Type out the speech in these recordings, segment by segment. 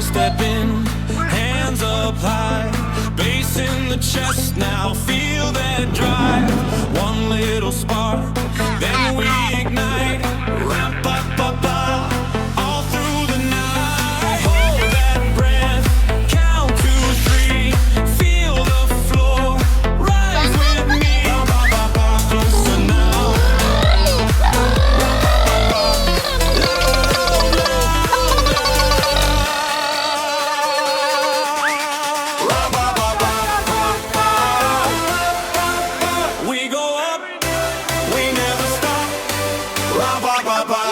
step in, hands up high, bass in the chest now, feel that drive. One little spark, then we ignite. Ra-ba-ba-ba, all through the night. Hold that breath, count to 3, feel the floor, rise with me. Ra-ba-ba-ba, closer now. Ra-ba-ba-ba, loud, loud, loud. We go up, we never stop. Ra-ba-ba-ba.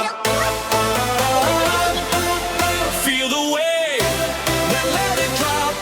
Feel the wave, then let it drop.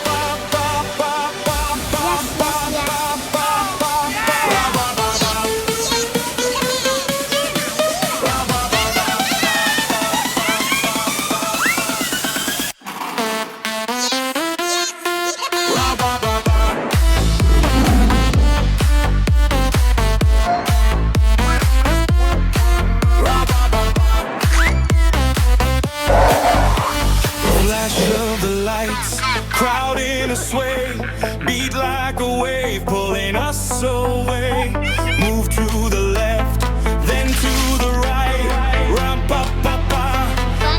Flash of the lights, crowd in a sway, beat like a wave, pulling us away. Move to the left, then to the right. Ra-ba-ba-ba,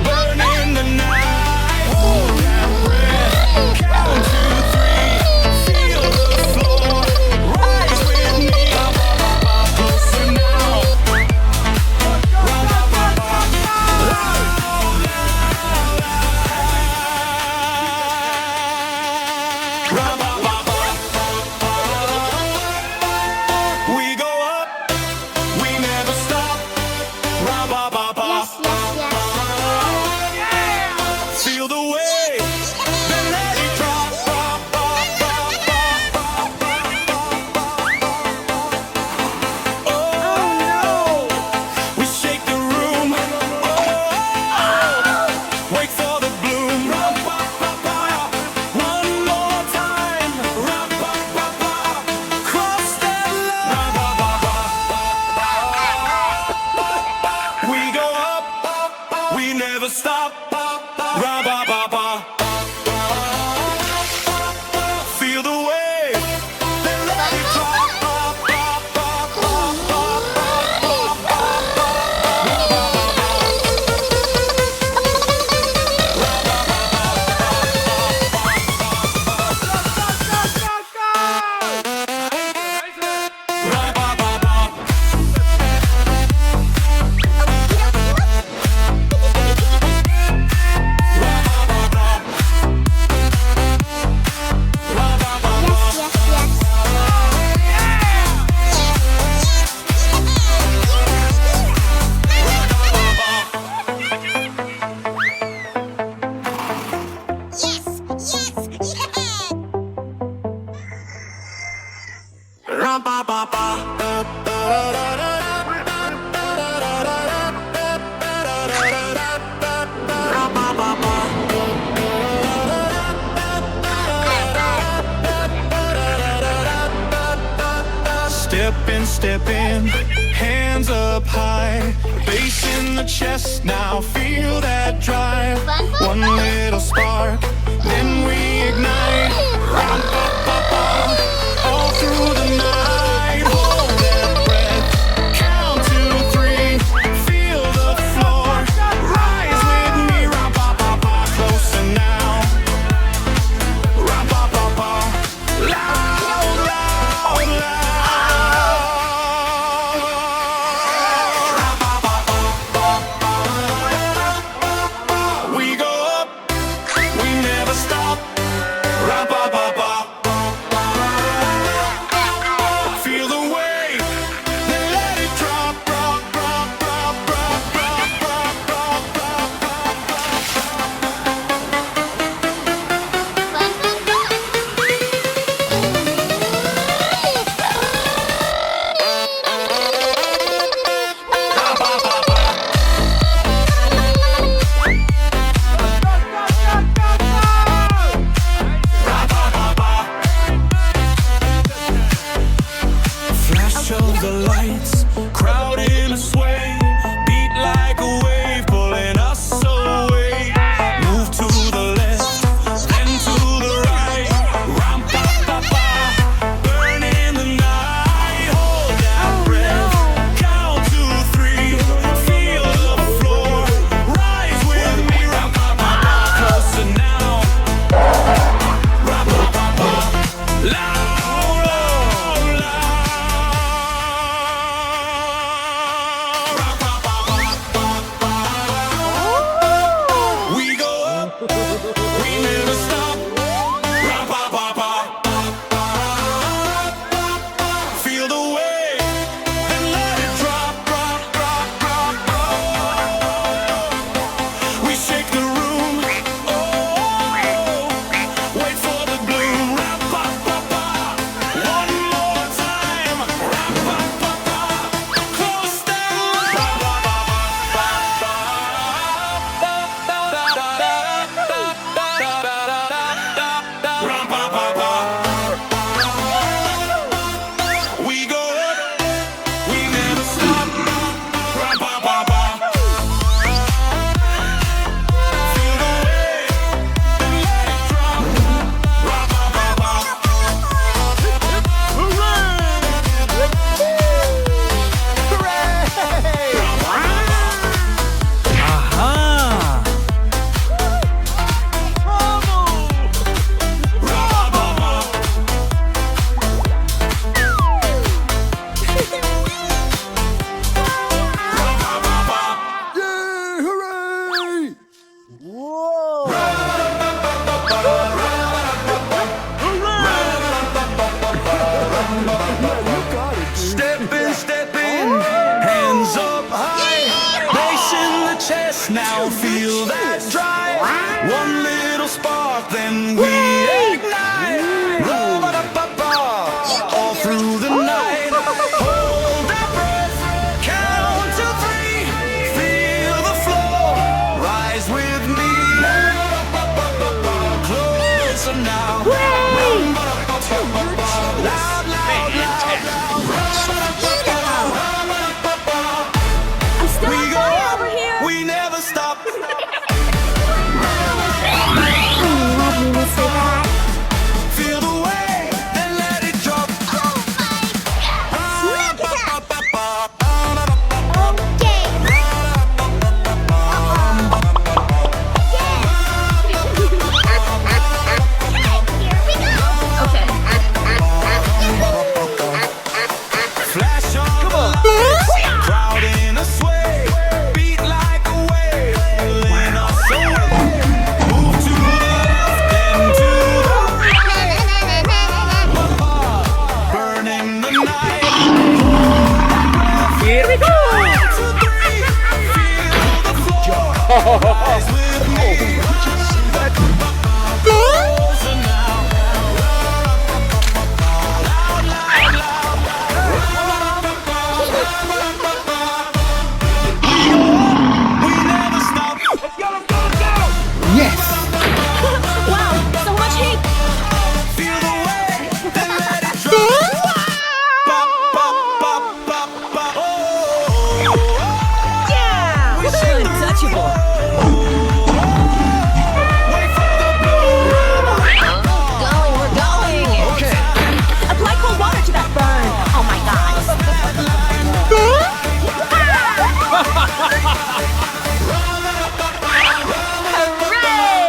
burning the night. Hold that breath, count to 3, feel the floor, rise with me. Ra-ba-ba-ba, closer now. Ra-ba-ba-ba, loud, loud, Ra-ba-ba-ba. We go up, we never stop. Ra-ba-ba-ba. Feel the wave, then let it drop. Oh, we shake the room. Oh, wait for the bloom. Ra-ba-ba-ba. One more time. Ra-ba-ba-ba. Cross that line. Ra-ba-ba-ba. We go up, we never stop. Ra-ba-ba-ba. Feel the wave, then let it drop. Step in, hands up high, bass in the chest now, feel that drive. One little spark, then we ignite. Ra-ba-ba-ba, all through the night. Hold that breath, count to 3, feel the floor, rise with me. Ra-ba-ba-ba, closer now. Ra-ba-ba-ba, loud, loud, loud. We go up, We never stop. Feel the wave and let it drop, drop, drop, drop. We shake the room. Wait for the bloom. One more time. Close we go up, we never stop. Feel the wave and let it drop. Step in, hands up high, bass in the chest, now feel that drive. One little spark, then we ignite. All through the night, hold that breath, count to 3, feel the flow, rise with me. Closer now, loud, loud, loud. We never stop. Feel the wave, then let it drop. Flash on the lights, crowd in a sway, beat like a wave, pulling us away. Move to the left and to the right, burning the night. Here we go! 1, 2, 3, feel the floor, rise with me. Closer now, loud, loud, loud. We never stop. Yes! Wow, so much heat! Feel the wave, then let it drop. Pop, pop, pop, pop, pop. Oh, Yeah! we shake the Untouchable! wait for the bloom. We're going! Okay. Apply cold water to that burn! Oh my god! Hooray!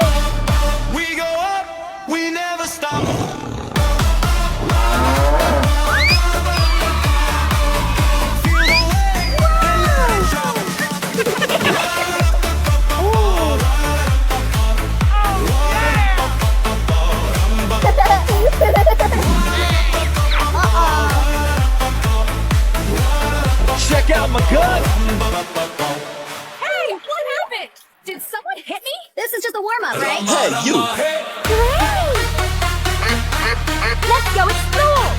We go up, we never stop. Feel the wave, then let it drop. Check out my gun! Hey, what happened? Did someone hit me? This is just a warm-up, right? Hey, you! Great! Let's go explore!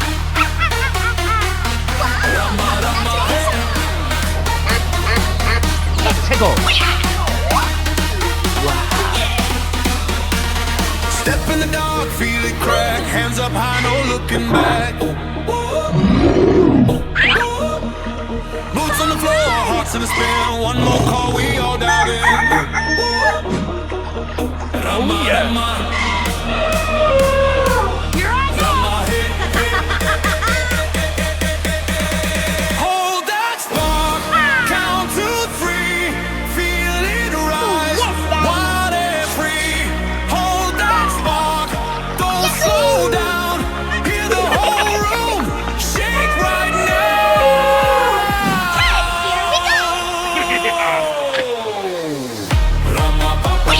Tickle! Step in the dark, feel it crack. Hands up high, no looking back. Boots on the floor, hearts in a spin. One more call, we all dive in. Oh yeah! You're on! Hold that spark, count to 3, feel it rise. Yes, Daddy. Wild and free. Hold that spark, don't slow down. Hear the whole room shake right now. Here we go! Rama-pa-pa.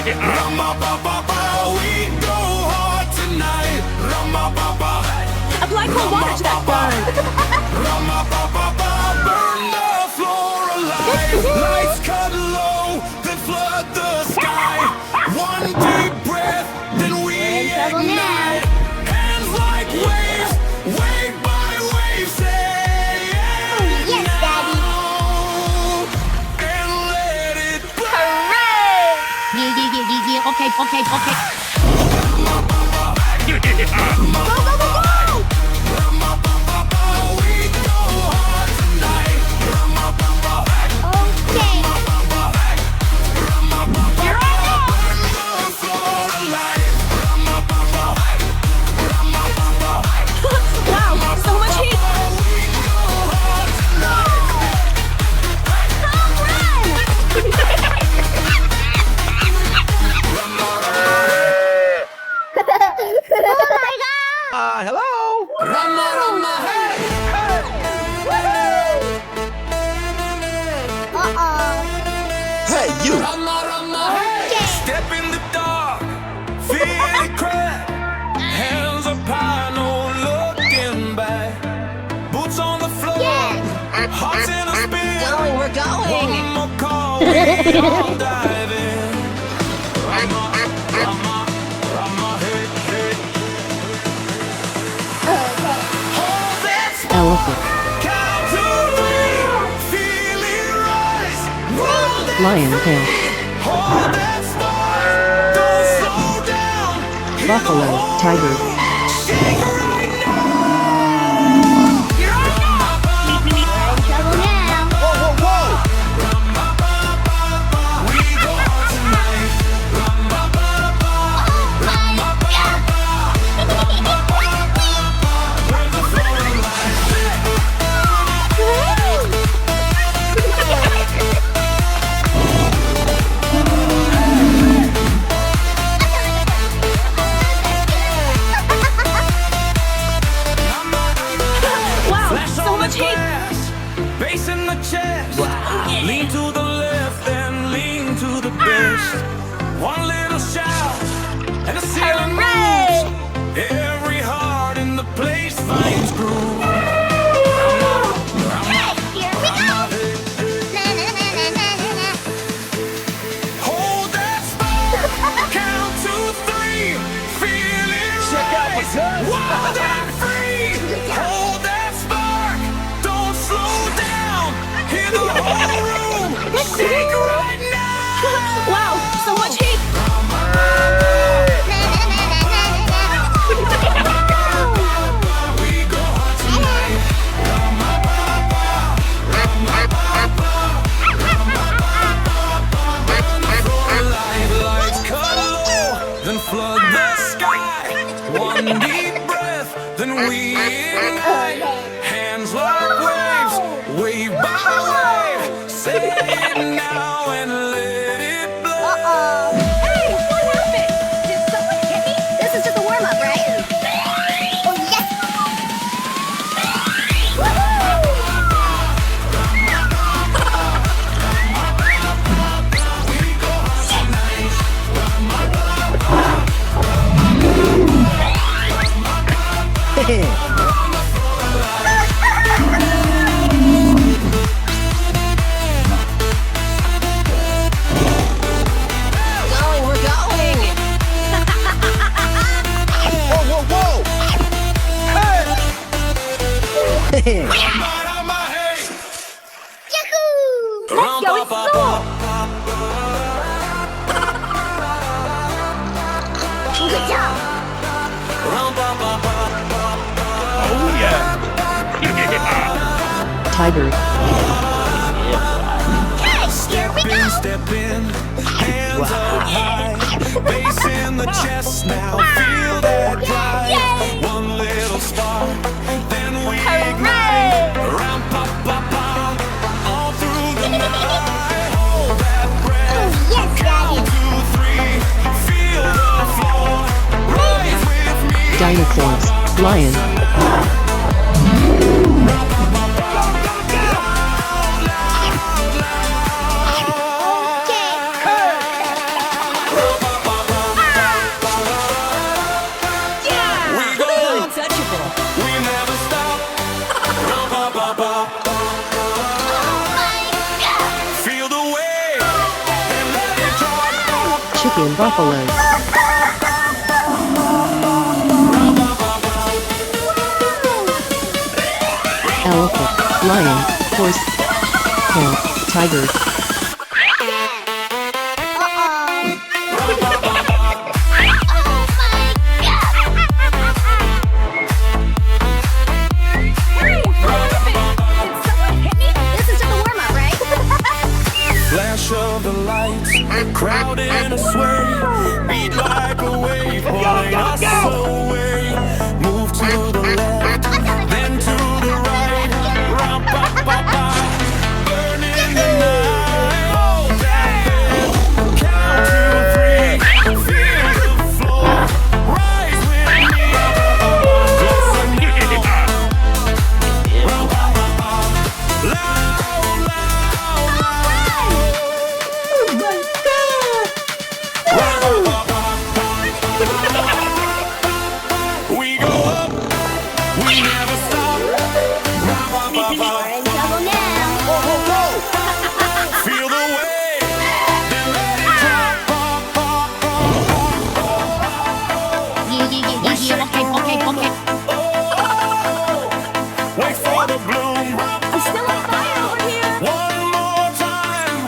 We go hard tonight. Apply cold water to that burn. Burn the floor alive. Lights cut low, then flood the sky. One deep breath, then we ignite. Hands like waves, wave by wave, say Yes, Daddy. and let it blow. Yeah. Okay. We go hard tonight. Okay. You're on The floor alive. Wow, so much heat. Hello. Hey, you. Step in the dark, feel it crack. Hands up high, no looking back. Boots on the floor, hearts in a spin. We're going. One more call, we all dive in. Rama, hey, hey. Hold that spot, count to 3, feel it rise. Roll that Lionfish, Hold that spot, don't slow down. Hit the buffalo, hole, tiger, shake right now. Trouble now. Whoa. We go hard tonight. Burn the floor alive. Wow, Flash so on much the heat. glass, bass in the chest. Lean to the left and lean to the best. One little shout and the ceiling moves. Every heart in the place finds groove. Here we go. Hold that spot, count to 3, feel it Check out my rise. guns. Wild and free, hold that spark, don't slow down. Hear the whole room shake right now. Wow, so much heat. We go hard tonight. Alive, lights cut low, then flood the sky. One deep breath, then we ignite. Hands like waves, wave by wave. Say it now and let it blow. Hey, what happened? Did someone hit me? This is just a warm-up, right? Oh, yes. We go hard tonight. We're going. Whoa. Hey. Right on my head. Yahoo! Let's go explore. Good job. Oh yeah. tiger, Here we go. Step in, hands up high, bass in the chest now, feel that drive. One little spark, then we ignite. Ram pa pa pa, all through the night. Hold that breath. Yes, Daddy. 2, 3, feel the floor. Rise with me. dinosaurs, lion, Okay. chicken buffaloes, elephant, lion, horse, cat, tiger, Hey, stop it! Did someone hit me? This is just a warm-up, right? Flash of the lights, crowd in a sway, beat like a wave, pulling us away. Move to the left, then to the right. Ra-ba-ba-ba, burning the night. Hold that bed, count to three, feel the floor, rise with me. Closer now. Ra-ba-ba-ba, loud, loud, loud. We go up, we never stop. We're in trouble now. Feel the wave, then let it drop. Okay. Wait for the bloom. I'm still on fire over here. One more time.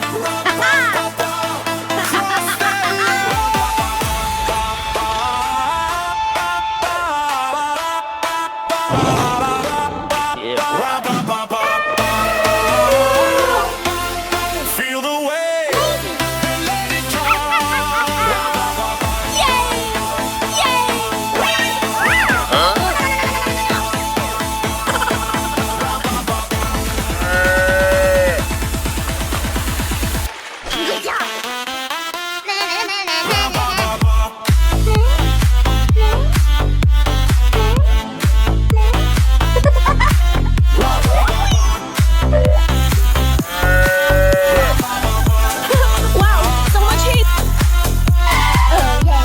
Feel the wave, then let it drop. Good job. Wow, so much heat! Oh, yeah.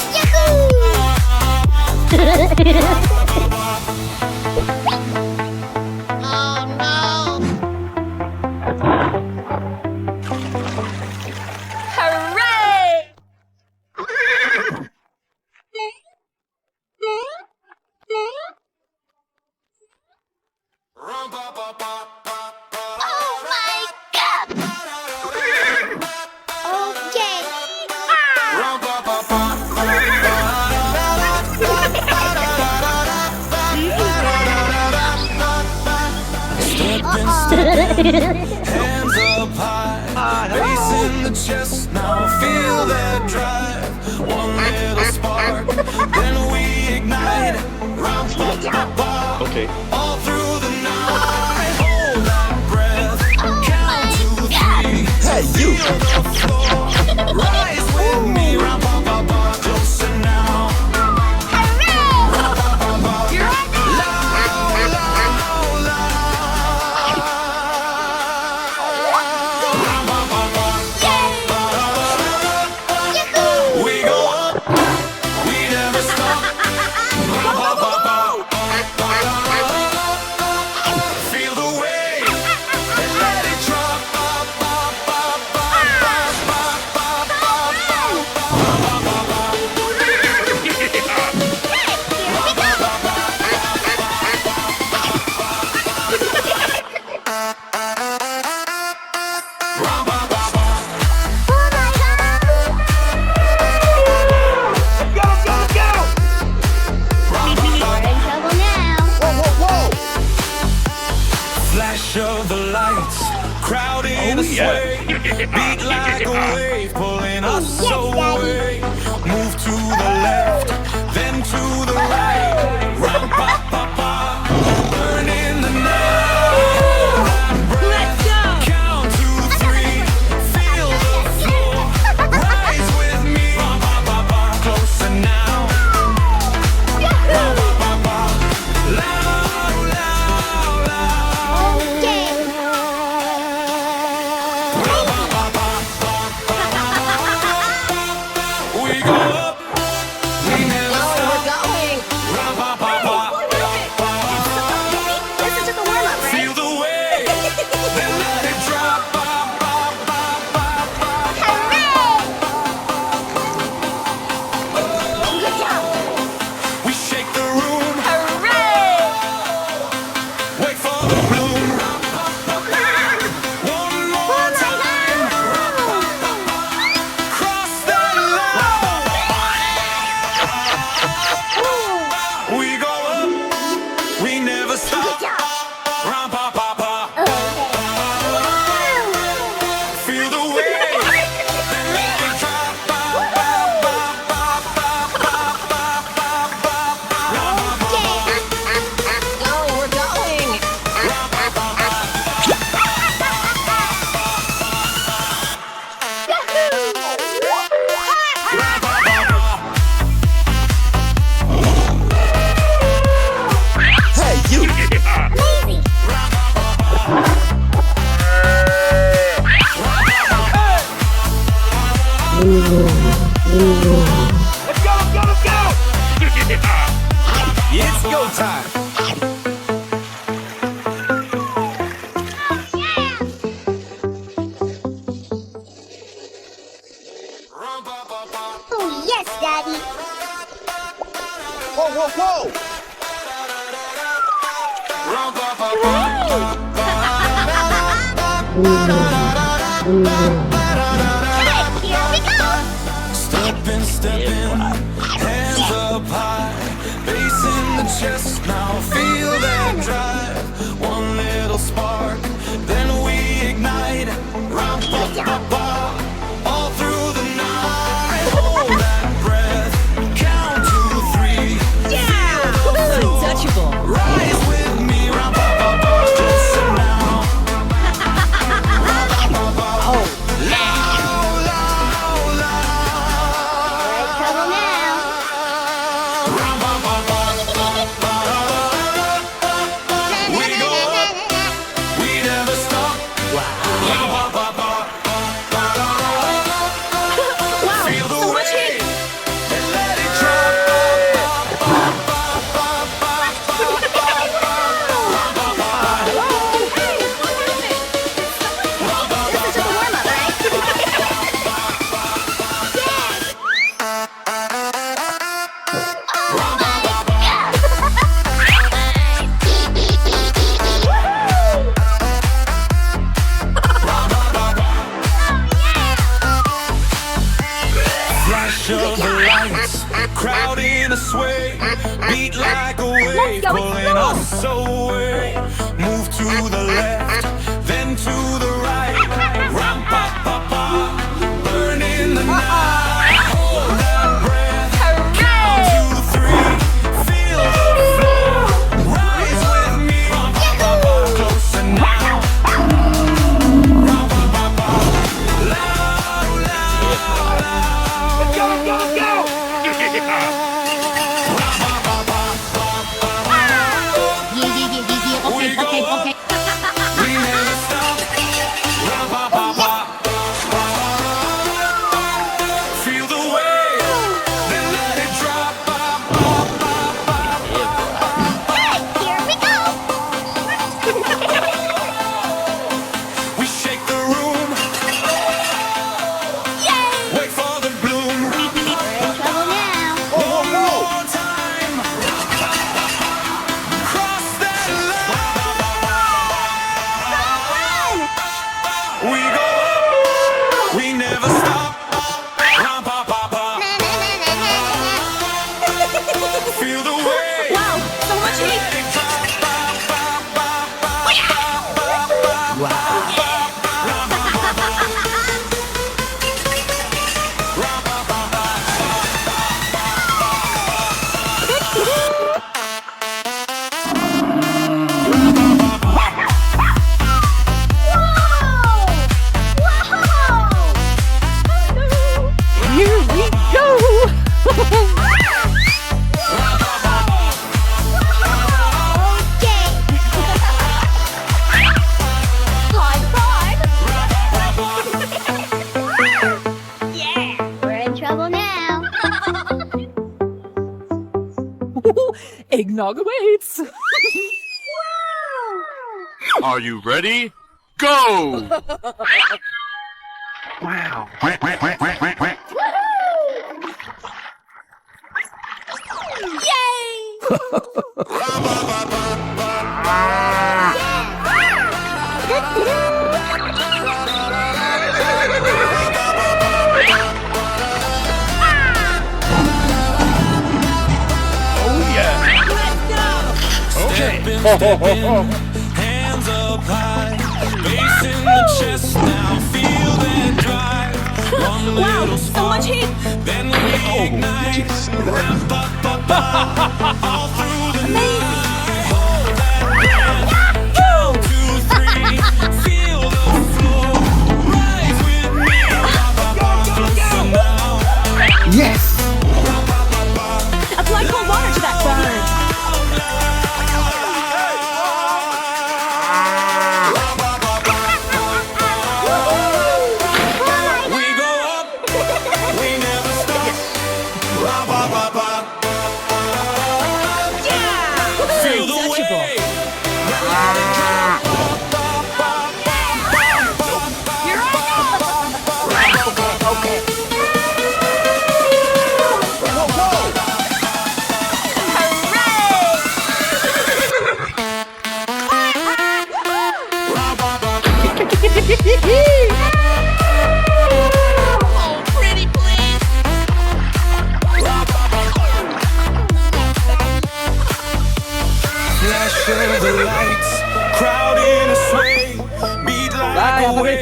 Oh, no. Hooray! Oh, my God. Okay. Hands up high, bass in the chest. Now feel that drive. One little spark, then we ignite. Okay. All through the night, hold that breath. Count to three. Hey, you! Feel the floor. Rise with me. Closer now. We go up, we never stop. Feel the wave, and let it drop. Let's go, let's go, let's go! It's go time! Oh, yes, Daddy. Whoa, whoa, whoa! Hey, here we go. Stepping, hands up high, facing the chest now. Feel that drive, one little spark, then we ignite. All through the night, hold that breath, count to 3. Untouchable. Rise with me, listen now. Trouble now. We go up, we never stop. Feel the wave and let it This is just a warm-up, right? flash of the lights, crowd in a sway, beat like a wave, go, pulling us away. Move to the left, then to the right. Ram pa pa pa, burn in the night. Hold that breath, count to 3. Feel the flow, rise with me. Closer now. Let's go, let's go, let's go! We go up, we never stop. Ram pa pa pa. Feel the wave, then let it drop. Hey, here we go. We shake the room, wait for the bloom. Trouble now. One more time, cross that line. We go up, we never stop. Ram pa pa pa. Feel the wave. Wow, so much heat. Here we go. Okay. High five. Yeah, we're in trouble now. Eggnog waits. Are you ready? Go! Wow. Oh, yeah. Stepping, hands up high, bass in the chest now. Feel that drive. One little So spark, much heat. then we ignite. Ram pa pa pa, all through the night. Hold that breath, count to 3. Feel the flow, rise with me. Closer now. Yes! Apply cold water to that burn. We go up, we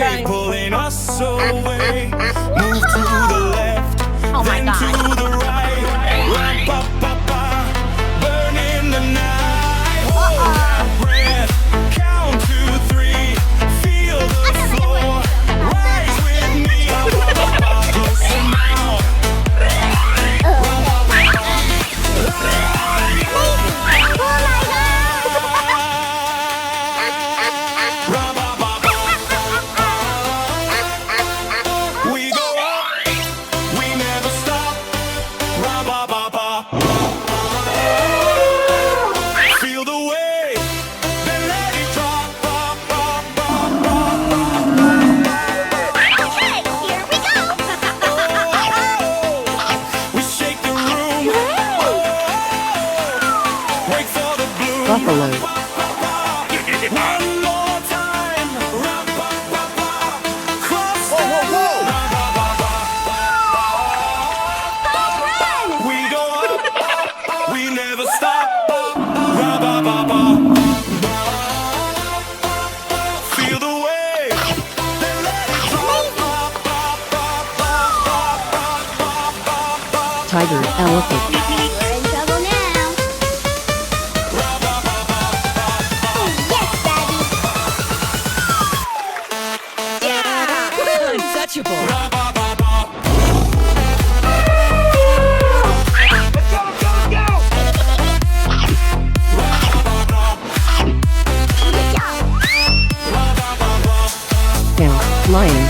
wave pulling us away. Move to the left, Oh my then God. to the right. Ra-ba-ba-ba, burning the night. Hold that breath, count to 3. Feel the floor, rise with me. Closer now. We go up, we never stop. Ra-ba-ba-ba. Feel the wave, then let it drop. Okay, here we go. We shake the room. Wait for the bloom. Buffalo. One more time. Ra-ba-ba-ba. Cross the road. We go up, we never stop. Ra-ba-ba-ba. Feel the wave, then let it drop. Tiger, elephant, We're in trouble now. Yes, Daddy. Untouchable. Good job. cow, lion,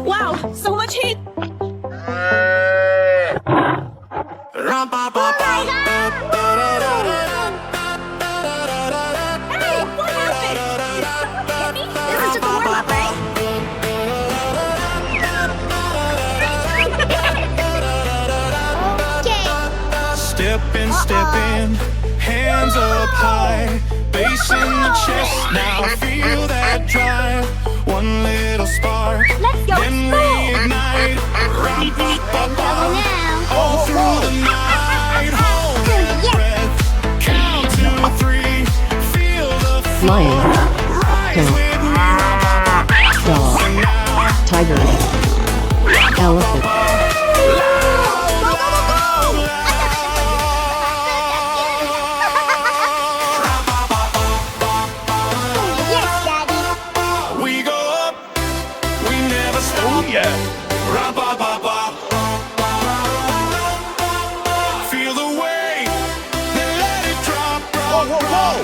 Wow, so much heat. Hey, what happened? This is just a warm-up, right? Okay. Step in, hands up high, bass in the chest. Now feel that drive. One little spark, Let's go then explore. reignite. Trouble now. All through the night, hold that Yes. breath. Count to 3, feel the lion, rise cow, with me. dog, And now, tiger, elephant, Yes, Daddy. we go up, we never stop. Yeah. Ra-ba-ba-ba. Feel the wave, then let it drop. Whoa, whoa, whoa.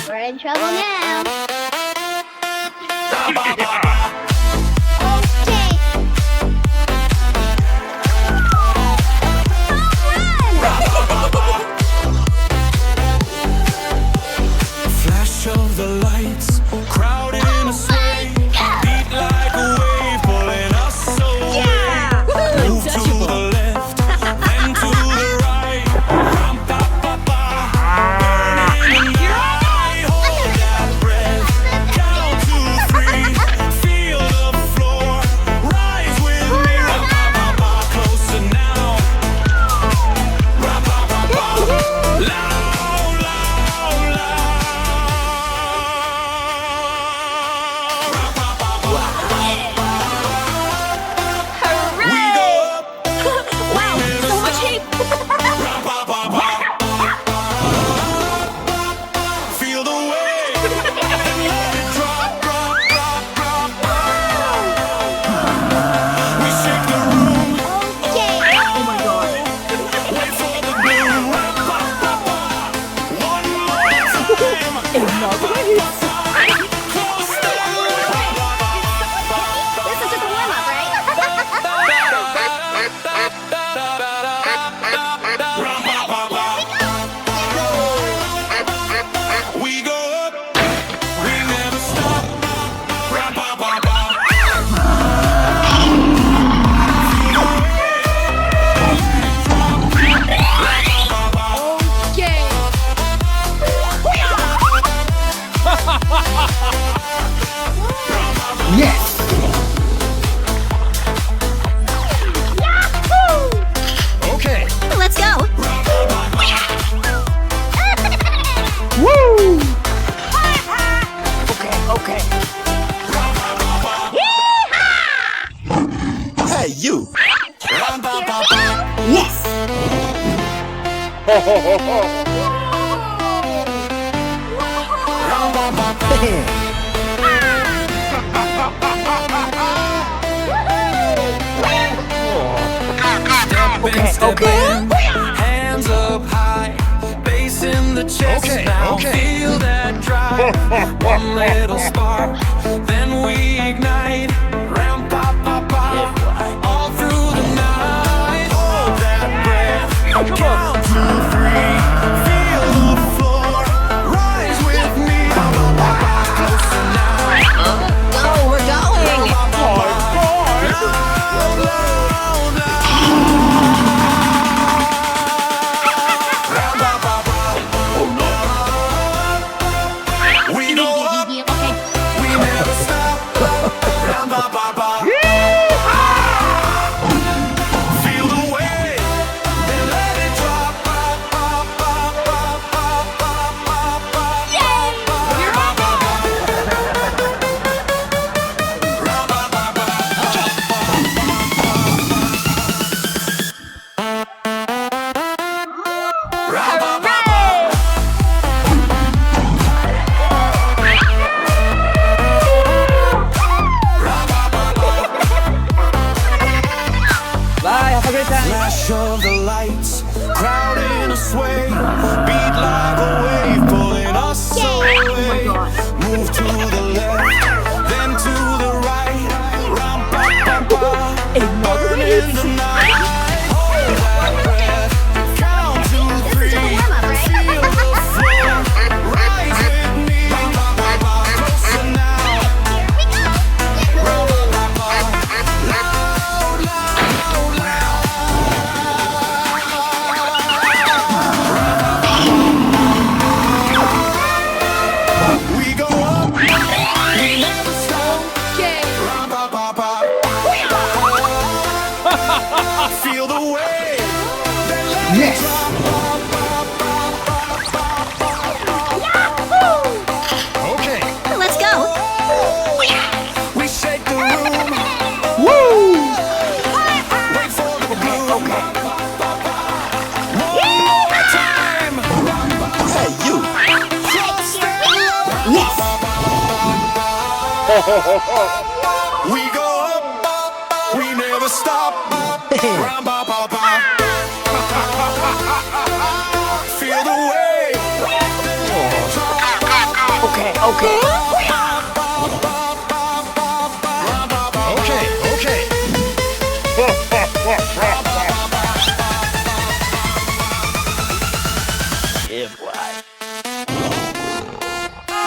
We're in trouble now. Okay. Flash of the lights, crowd in a sway, beat like a wave, pulling us away. Move to the left, then to the right. Ram-pa-pa-pa, burning the night. Hold that breath, count to 3, Step in, hands up high, bass in the chest now. Feel that drive, one little spark, then we ignite. Round, pop, pop, pop, all through the night. Hold that breath, count to 3, feel the floor, rise with me. Closer now. Go, we're going. We go up, we never stop. Round, ba, ba, ba. Feel the wave, then let it drop. Ba, ba, ba, ba, ba, ba, ba, ba. You're up. Round, ba, ba, ba. Round, ba, ba, ba. Bye, have a great time. Flash of the lights, crowd in a sway, beat like a wave, pulling us away. Move to the left, then to the right, round, ba, ba, ba, burn in the night. Hold that breath, count to 3, feel the floor, rise with me. Ba, ba, ba, closer now. Ba, ba, ba, ba, loud, loud, loud. We go up, we never stop. Ra, ba, ba, ba. Feel the wave, then let it drop. Okay. Let's go. We shake the room. Woo! Wait for the bloom. One more time. Hey, you. Yes. We go up, we never stop. Round, ba, ba, ba. Feel the wave. Okay, okay. Okay, okay.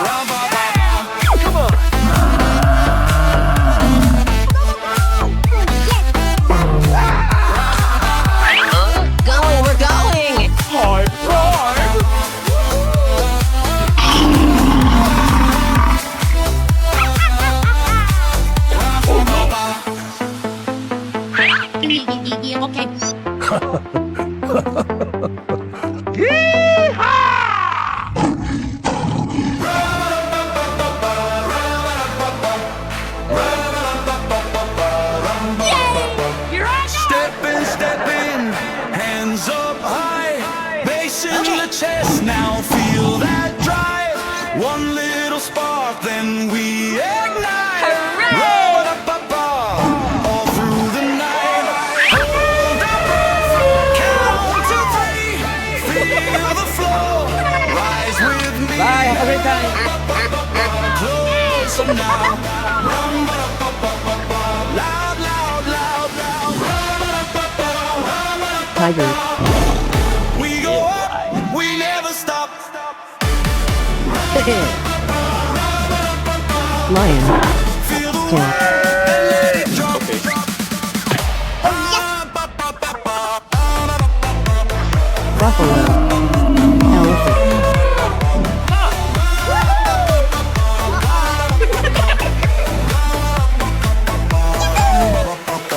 Round, ba, ba, ba. Come on. Go, we're going. High five. Step in, hands up high, bass in the chest. Now feel that drive, one little spark, then we ignite. Ra-ba-da-ba-ba, all through the night. Hold that breath, count to 3, feel the flow, rise with me. Bye, have a great time. Closer now. Rum-ba-da-ba-ba-ba-ba. Loud, loud, loud, loud. Tiger, We go up, we never stop. Lion, Feel the Cat, wave, and let it drop. Buffalo, Elephant,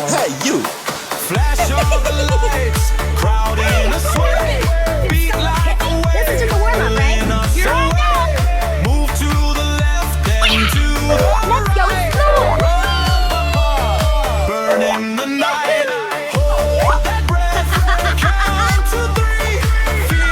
Hey, you! Flash of the lights, crowd in a sway, beat like a wave. This is just a warm-up, right? pulling us You're on away. Move to the left and to the Let's go right. slow. Burning the night. Hold that breath. Count to 3. Feel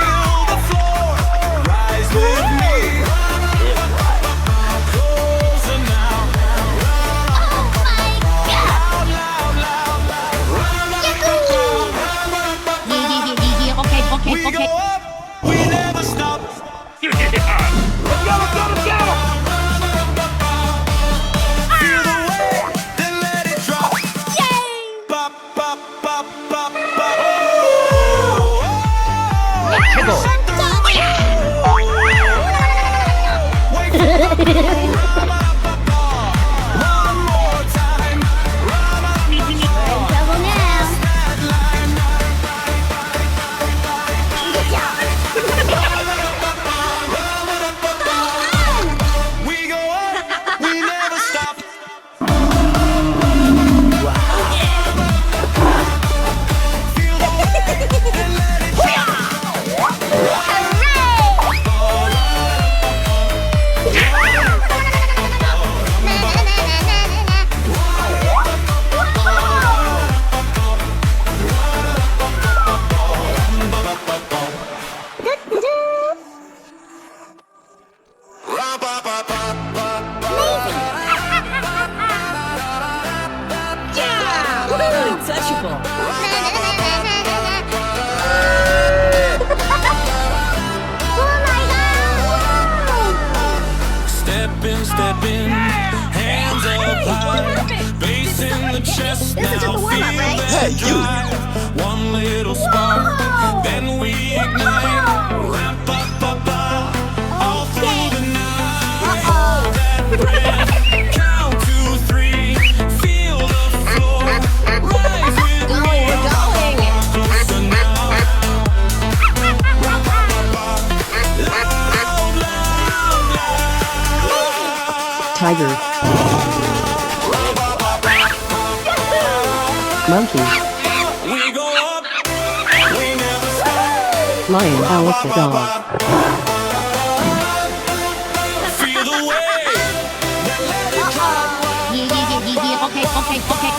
song. Step in, hands up high, bass in the chest. This is just Now a warm-up, feel right? that drive. One little spark, then we ignite. Ramp up, all through the night. Hold that breath, count to 3, feel the floor. Rise with me, We're going. closer now. Tiger. Monkey. We go up, we never stop. Lion, elephant, dog. Feel the wave, then let it come. Yeah. Okay.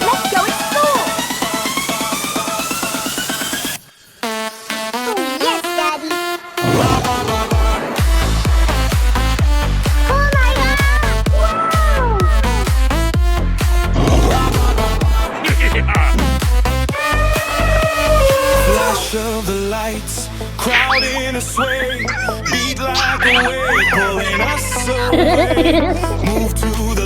Let's go explore. Oh, yes, Daddy. Oh my Flash of the lights, crowd in a sway, beat like a wave, pulling us away. Move to the